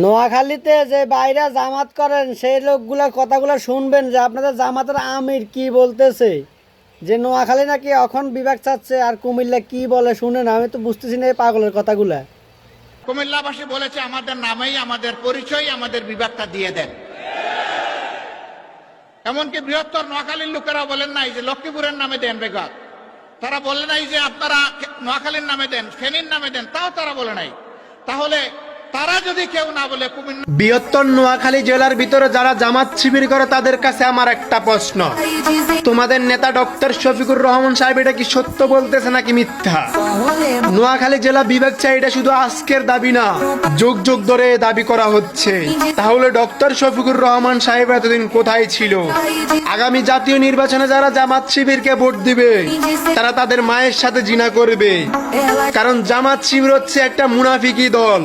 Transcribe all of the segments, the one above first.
নোয়াখালীতে যে বাইরে জামাত করেন সেই লোকগুলোর কথাগুলো শুনবেন যে আপনাদের জামাতের আমির কি বলতেছে, যে নোয়াখালী নাকি এখন বিভাগ চাচ্ছে আর কুমিল্লা কি বলে শুনেন। আমি তো বুঝতেছি না এই পাগলের কথাগুলা। কুমিল্লাবাসী বলেছে আমাদের নামেই আমাদের পরিচয় আমাদের বিভাগটা দিয়ে দেন। এমনকি বৃহত্তর নোয়াখালীর লোকেরা বলেন নাই যে লক্ষ্মীপুরের নামে দেন বিভাগ, তারা বলে নাই যে আপনারা নোয়াখালীর নামে দেন, ফেনীর নামে দেন, তাও তারা বলে নাই। তাহলে তারা যদি কেউ না বলে বৃহত্তর নোয়াখালী জেলার ভিতরে যারা জামাত শিবির করে তাদের কাছে আমার একটা প্রশ্ন, তোমাদের নেতা ডক্টর শফিকুর রহমান সাহেব এটা কি সত্য বলতেছে নাকি মিথ্যা? নোয়াখালী জেলা বিভাগ চাই এটা শুধু আজকের দাবি না, যুগ যুগ ধরে দাবি করা হচ্ছে। তাহলে ডক্টর শফিকুর রহমান সাহেব এতদিন কোথায় ছিল? আগামী জাতীয় নির্বাচনে যারা জামাত শিবিরকে ভোট দিবে তারা তাদের মায়ের সাথে জিনা করবে, কারণ জামাত শিবির হচ্ছে একটা মুনাফিকি দল।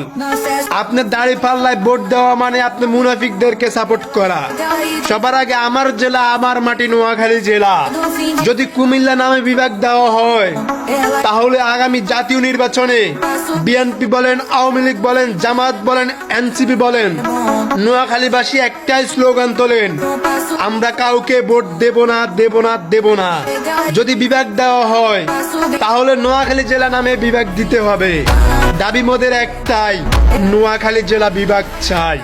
আপনার দাড়ি পাল্লায় ভোট দেওয়া মানে আপনি মুনাফিকদেরকে সাপোর্ট করা। সবার আগে আমার জেলা, আমার মাটি নোয়াখালী জেলা যদি কুমিল্লা নামে বিভাগ দেওয়া হয়, তাহলে আগামী জাতীয় নির্বাচনে বিএনপি বলেন, আওয়ামী লীগ বলেন, জামাত বলেন, এনসিপি বলেন, নোয়াখালীবাসী একটাই স্লোগান তোলেন, আমরা কাউকে ভোট দেব না, দেব না, দেব না। যদি বিভাগ দেওয়া হয় তাহলে নোয়াখালী জেলা নামে বিভাগ দিতে হবে। দাবি মোদের একটাই, নোয়াখালী জেলা বিভাগ চাই।